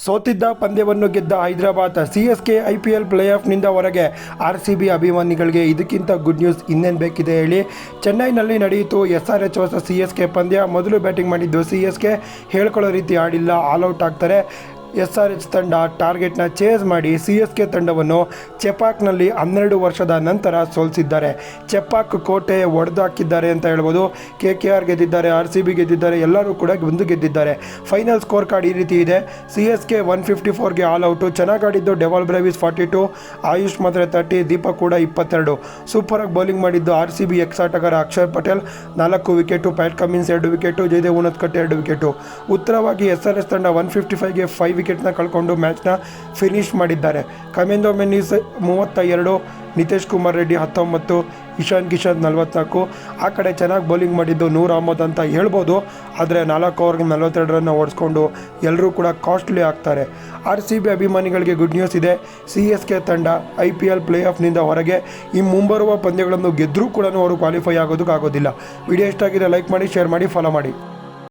ಸೋತಿದ್ದ ಪಂದ್ಯವನ್ನು ಗೆದ್ದ Hyderabad CSK IPL play ಆಫ್ನಿಂದ ಹೊರಗೆ. ಆರ್ಸಿಬಿ ಅಭಿಮಾನಿಗಳಿಗೆ ಇದಕ್ಕಿಂತ ಗುಡ್ ನ್ಯೂಸ್ ಇನ್ನೇನು ಬೇಕಿದೆ ಹೇಳಿ. ಚೆನ್ನೈನಲ್ಲಿ ನಡೆಯಿತು SRH vs ಸಿಎಸ್ಕೆ ಪಂದ್ಯ. ಮೊದಲು ಬ್ಯಾಟಿಂಗ್ ಮಾಡಿದ್ದು ಸಿಎಸ್ಕೆ ಹೇಳ್ಕೊಳ್ಳೋ ರೀತಿ ಆಡಿಲ್ಲ, ಆಲ್ಔಟ್ ಆಗ್ತಾರೆ. SRH ತಂಡ ಟಾರ್ಗೆಟ್ನ ಚೇಸ್ ಮಾಡಿ ಸಿಎಸ್ಕೆ ತಂಡವನ್ನು ಚೆಪಾಕ್ನಲ್ಲಿ 12 ವರ್ಷದ ನಂತರ ಸೋಲಿಸಿದ್ದಾರೆ. ಚೆಪಾಕ್ ಕೋಟೆ ಒಡೆದಾಕಿದ್ದಾರೆ ಅಂತ ಹೇಳ್ಬೋದು. KKR ಗೆದ್ದಿದ್ದಾರೆ, RCB ಗೆದ್ದಿದ್ದಾರೆ, ಎಲ್ಲರೂ ಕೂಡ ಒಂದು ಗೆದ್ದಿದ್ದಾರೆ. ಫೈನಲ್ ಸ್ಕೋರ್ ಕಾರ್ಡ್ ಈ ರೀತಿ ಇದೆ. ಸಿಎಸ್ಕೆ 154ಗೆ ಆಲ್ಔಟು. ಚೆನ್ನಾಗಿ ಆಡಿದ್ದು ಡೆವಾಲ್ ಬ್ರೇವಿಸ್ 42, ಆಯುಷ್ ಮಾತ್ರ 30, ದೀಪಕ್ ಕೂಡ 22. ಸೂಪರಾಗಿ ಬೌಲಿಂಗ್ ಮಾಡಿದ್ದು RCB ಎಕ್ಸ್ ಆಟಗಾರ Akshar Patel 4 wicket, Pat Cummins 2 wicket, Jaydev Unadkat 2 wicket. ಉತ್ತರವಾಗಿ SRH ತಂಡ 155ಗೆ 5 ವಿಕೆಟ್ನ ಕಳ್ಕೊಂಡು ಮ್ಯಾಚ್ನ ಫಿನಿಶ್ ಮಾಡಿದ್ದಾರೆ. ಕಮೆಂದೋ ಮೆನ್ನಿಸ್ 32, ನಿತೇಶ್ ಕುಮಾರ್ ರೆಡ್ಡಿ 19, ಇಶಾನ್ ಕಿಶನ್ 44. ಆ ಕಡೆ ಚೆನ್ನಾಗಿ ಬೌಲಿಂಗ್ ಮಾಡಿದ್ದು ನೂರ್ ಅಹಮದ್ ಅಂತ ಹೇಳ್ಬೋದು. ಆದರೆ 4 ಓವರ್ಗೆ 42 ರನ್ನ ಓಡಿಸ್ಕೊಂಡು ಎಲ್ಲರೂ ಕೂಡ ಕಾಸ್ಟ್ಲಿ ಆಗ್ತಾರೆ. RCB ಅಭಿಮಾನಿಗಳಿಗೆ ಗುಡ್ ನ್ಯೂಸ್ ಇದೆ. ಸಿಎಸ್ಕೆ ತಂಡ IPL ಪ್ಲೇ ಆಫ್ನಿಂದ ಹೊರಗೆ. ಈ ಮುಂಬರುವ ಪಂದ್ಯಗಳನ್ನು ಗೆದ್ದರೂ ಕೂಡ ಅವರು ಕ್ವಾಲಿಫೈ ಆಗೋದಕ್ಕಾಗೋದಿಲ್ಲ. ವಿಡಿಯೋ ಇಷ್ಟ ಆಗಿದೆ ಲೈಕ್ ಮಾಡಿ, ಶೇರ್ ಮಾಡಿ, ಫಾಲೋ ಮಾಡಿ.